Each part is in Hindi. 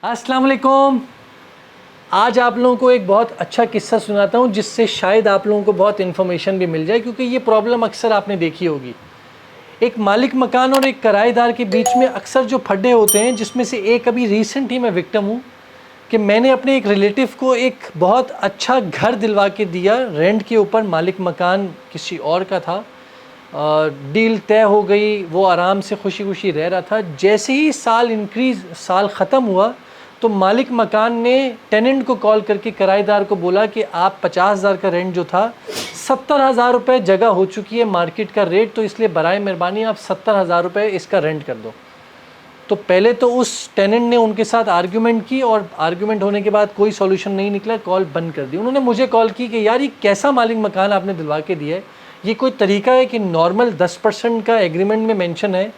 अस्सलाम वालेकुम। आज आप लोगों को एक बहुत अच्छा किस्सा सुनाता हूँ जिससे शायद आप लोगों को बहुत इन्फॉर्मेशन भी मिल जाए, क्योंकि ये प्रॉब्लम अक्सर आपने देखी होगी। एक मालिक मकान और एक किराएदार के बीच में अक्सर जो फड्डे होते हैं, जिसमें से एक अभी रिसेंट ही मैं विक्टिम हूँ कि मैंने अपने एक रिलेटिव को एक बहुत अच्छा घर दिलवा के दिया रेंट के ऊपर। मालिक मकान किसी और का था, डील तय हो गई, वो आराम से खुशी खुशी रह रहा था। जैसे ही साल ख़त्म हुआ तो मालिक मकान ने टेनेंट को कॉल करके किराएदार को बोला कि आप 50,000 का रेंट जो था 70,000 रुपये जगह हो चुकी है मार्केट का रेट, तो इसलिए बराए मेहरबानी आप 70,000 रुपये इसका रेंट कर दो। तो पहले तो उस टेनेंट ने उनके साथ आर्ग्यूमेंट की और आर्ग्यूमेंट होने के बाद कोई सॉल्यूशन नहीं निकला, कॉल बंद कर दी। उन्होंने मुझे कॉल की कि यार ये कैसा मालिक मकान आपने दिलवा के दिया है, ये कोई तरीका है कि नॉर्मल 10% का एग्रीमेंट में मेंशन है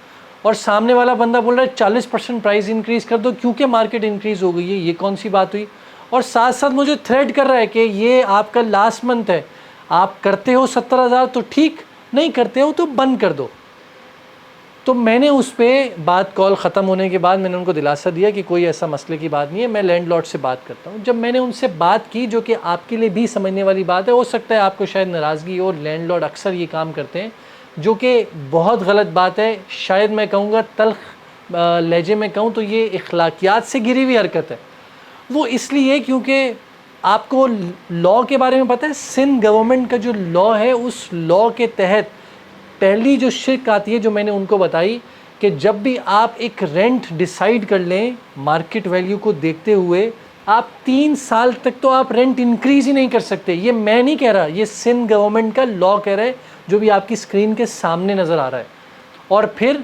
और सामने वाला बंदा बोल रहा है 40% प्राइस इंक्रीज़ कर दो क्योंकि मार्केट इंक्रीज़ हो गई है, ये कौन सी बात हुई। और साथ साथ मुझे थ्रेट कर रहा है कि ये आपका लास्ट मंथ है, आप करते हो 70,000 तो ठीक, नहीं करते हो तो बंद कर दो। तो मैंने उस पर बात, कॉल ख़त्म होने के बाद मैंने उनको दिलासा दिया कि कोई ऐसा मसले की बात नहीं है, मैं लैंडलॉर्ड से बात करता हूँ। जब मैंने उनसे बात की, जो कि आपके लिए भी समझने वाली बात है, हो सकता है आपको शायद नाराज़गी हो, लैंडलॉर्ड अक्सर ये काम करते हैं जो कि बहुत गलत बात है। शायद मैं कहूँगा तल्ख लहजे में कहूँ तो ये इखलाकियात से गिरी हुई हरकत है। वो इसलिए क्योंकि आपको लॉ के बारे में पता है, सिंध गवर्नमेंट का जो लॉ है उस लॉ के तहत पहली जो शिर्क आती है, जो मैंने उनको बताई कि जब भी आप एक रेंट डिसाइड कर लें मार्केट वैल्यू को देखते हुए, आप 3 साल तक तो आप रेंट इंक्रीज़ ही नहीं कर सकते। ये मैं नहीं कह रहा, ये सिंध गवर्नमेंट का लॉ कह रहा है, जो भी आपकी स्क्रीन के सामने नज़र आ रहा है। और फिर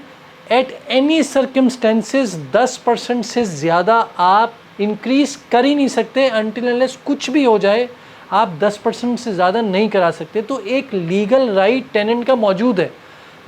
एट एनी सर्कमस्टेंसेस 10% से ज़्यादा आप इंक्रीज़ कर ही नहीं सकते, अनटिल अनलेस कुछ भी हो जाए आप 10% से ज़्यादा नहीं करा सकते। तो एक लीगल राइट टेनेंट का मौजूद है।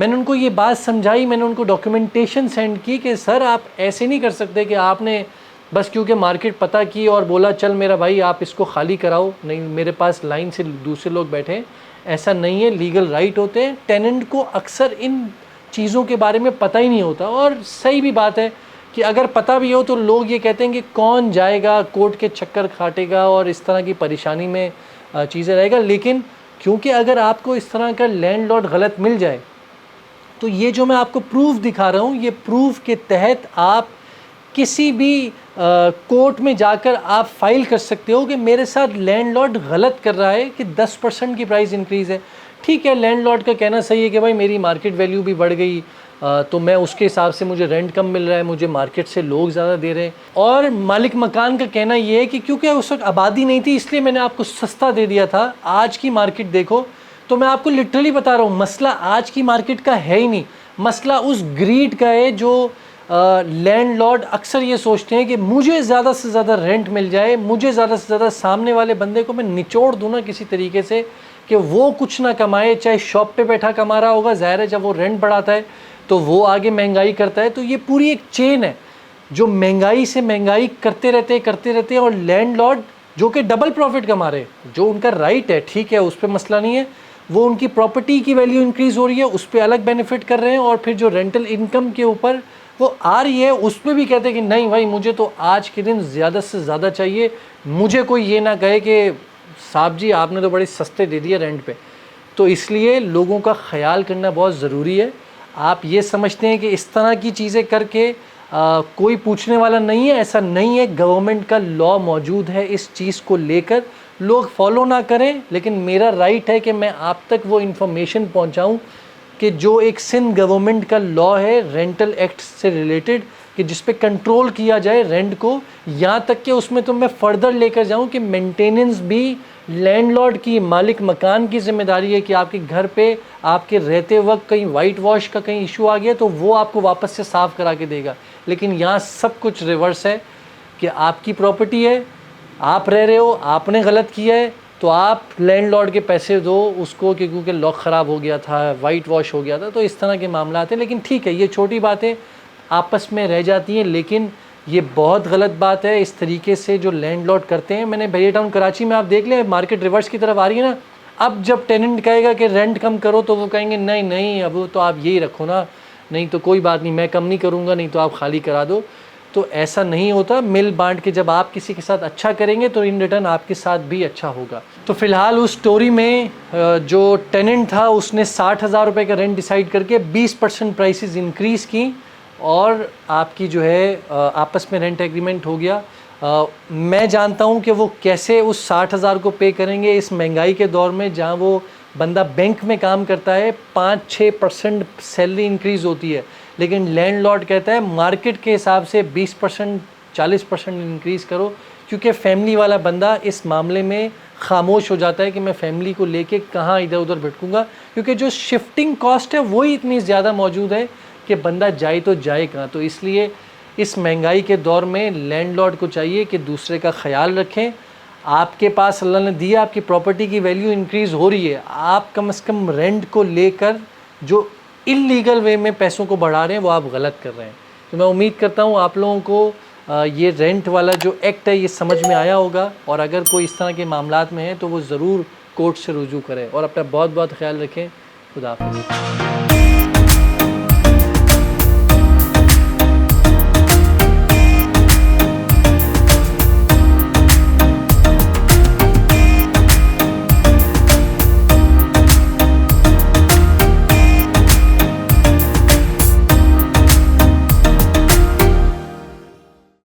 मैंने उनको ये बात समझाई, मैंने उनको डॉक्यूमेंटेशन सेंड की कि सर आप ऐसे नहीं कर सकते कि आपने बस क्योंकि मार्केट पता की और बोला चल मेरा भाई आप इसको खाली कराओ, नहीं मेरे पास लाइन से दूसरे लोग बैठे हैं। ऐसा नहीं है, लीगल राइट होते हैं। टेनेंट को अक्सर इन चीज़ों के बारे में पता ही नहीं होता, और सही भी बात है कि अगर पता भी हो तो लोग ये कहते हैं कि कौन जाएगा कोर्ट के चक्कर काटेगा और इस तरह की परेशानी में चीज़ें रहेगा। लेकिन क्योंकि अगर आपको इस तरह का लैंडलॉर्ड गलत मिल जाए तो ये जो मैं आपको प्रूफ दिखा रहा हूँ, ये प्रूफ के तहत आप किसी भी कोर्ट में जाकर आप फाइल कर सकते हो कि मेरे साथ लैंडलॉर्ड गलत कर रहा है कि 10% की प्राइस इंक्रीज़ है। ठीक है, लैंडलॉर्ड का कहना सही है कि भाई मेरी मार्केट वैल्यू भी बढ़ गई, तो मैं उसके हिसाब से मुझे रेंट कम मिल रहा है, मुझे मार्केट से लोग ज़्यादा दे रहे हैं। और मालिक मकान का कहना ये है कि क्योंकि उस वक्त आबादी नहीं थी इसलिए मैंने आपको सस्ता दे दिया था। आज की मार्केट देखो तो मैं आपको लिटरली बता रहा हूँ, मसला आज की मार्केट का है ही नहीं, मसला उस ग्रीड का है जो लैंडलॉर्ड अक्सर ये सोचते हैं कि मुझे ज़्यादा से ज़्यादा रेंट मिल जाए, मुझे ज़्यादा से ज़्यादा सामने वाले बंदे को मैं निचोड़ दूँ ना किसी तरीके से कि वो कुछ ना कमाए, चाहे शॉप पे बैठा कमा रहा होगा। ज़ाहिर है जब वो रेंट बढ़ाता है तो वो आगे महंगाई करता है। तो ये पूरी एक चेन है जो महंगाई से महंगाई करते रहते हैं और लैंडलॉर्ड जो कि डबल प्रॉफिट कमा रहे, जो उनका राइट है, ठीक है उस पर मसला नहीं है, वो उनकी प्रॉपर्टी की वैल्यू इंक्रीज़ हो रही है उस पर अलग बेनिफिट कर रहे हैं, और फिर जो रेंटल इनकम के ऊपर वो आ रही है उस पर भी कहते हैं कि नहीं भाई मुझे तो आज के दिन ज़्यादा से ज़्यादा चाहिए, मुझे कोई ये ना कहे कि साहब जी आपने तो बड़े सस्ते दे दिए रेंट पे। तो इसलिए लोगों का ख्याल करना बहुत ज़रूरी है। आप ये समझते हैं कि इस तरह की चीज़ें करके कोई पूछने वाला नहीं है, ऐसा नहीं है। गवर्नमेंट का लॉ मौजूद है इस चीज़ को लेकर, लोग फॉलो ना करें, लेकिन मेरा राइट है कि मैं आप तक वो इन्फॉर्मेशन पहुंचाऊं कि जो एक सिंध गवर्नमेंट का लॉ है रेंटल एक्ट से रिलेटेड, कि जिस पे कंट्रोल किया जाए रेंट को। यहाँ तक कि उसमें तो मैं फ़र्दर लेकर जाऊँ कि मेंटेनेंस भी लैंडलॉर्ड की, मालिक मकान की ज़िम्मेदारी है कि आपके घर पे आपके रहते वक्त कहीं वाइट वॉश का कहीं इशू आ गया तो वो आपको वापस से साफ़ करा के देगा। लेकिन यहाँ सब कुछ रिवर्स है कि आपकी प्रॉपर्टी है, आप रह रहे हो, आपने गलत किया है तो आप लैंडलॉर्ड के पैसे दो उसको कि क्योंकि लॉक ख़राब हो गया था, वाइट वॉश हो गया था। तो इस तरह के मामला आते हैं। लेकिन ठीक है, ये छोटी बातें आपस में रह जाती हैं, लेकिन ये बहुत गलत बात है इस तरीके से जो लैंडलॉर्ड करते हैं। मैंने भैया टाउन कराची में आप देख लें, मार्केट रिवर्स की तरफ आ रही है ना। अब जब टेनेंट कहेगा कि रेंट कम करो तो वो कहेंगे नहीं नहीं अब तो आप यही रखो ना, नहीं तो कोई बात नहीं, मैं कम नहीं करूँगा, नहीं तो आप खाली करा दो। तो ऐसा नहीं होता। मिल बांट के जब आप किसी के साथ अच्छा करेंगे तो इन रिटर्न आपके साथ भी अच्छा होगा। तो फिलहाल उस स्टोरी में जो टेनेंट था उसने 60,000 रुपये का रेंट डिसाइड करके 20% प्राइसेस इंक्रीज़ की और आपकी जो है आपस में रेंट एग्रीमेंट हो गया। मैं जानता हूँ कि वो कैसे उस 60,000 को पे करेंगे इस महंगाई के दौर में, जहाँ वो बंदा बैंक में काम करता है, 5-6% सैलरी इंक्रीज़ होती है, लेकिन लैंडलॉर्ड कहता है मार्केट के हिसाब से 20% 40% इंक्रीज़ करो, क्योंकि फैमिली वाला बंदा इस मामले में खामोश हो जाता है कि मैं फैमिली को लेके कहाँ इधर उधर भटकूंगा, क्योंकि जो शिफ्टिंग कॉस्ट है वही इतनी ज़्यादा मौजूद है कि बंदा जाए तो जाए कहाँ। तो इसलिए इस महंगाई के दौर में लैंडलॉर्ड को चाहिए कि दूसरे का ख्याल रखें। आपके पास अल्लाह ने दिया, आपकी प्रॉपर्टी की वैल्यू इंक्रीज़ हो रही है, आप कम से कम रेंट को लेकर जो इल्लीगल वे में पैसों को बढ़ा रहे हैं वो आप गलत कर रहे हैं। तो मैं उम्मीद करता हूँ आप लोगों को ये रेंट वाला जो एक्ट है ये समझ में आया होगा, और अगर कोई इस तरह के मामलात में है तो वो ज़रूर कोर्ट से रुजू करें। और अपना बहुत बहुत ख्याल रखें। खुदा हाफ़िज़।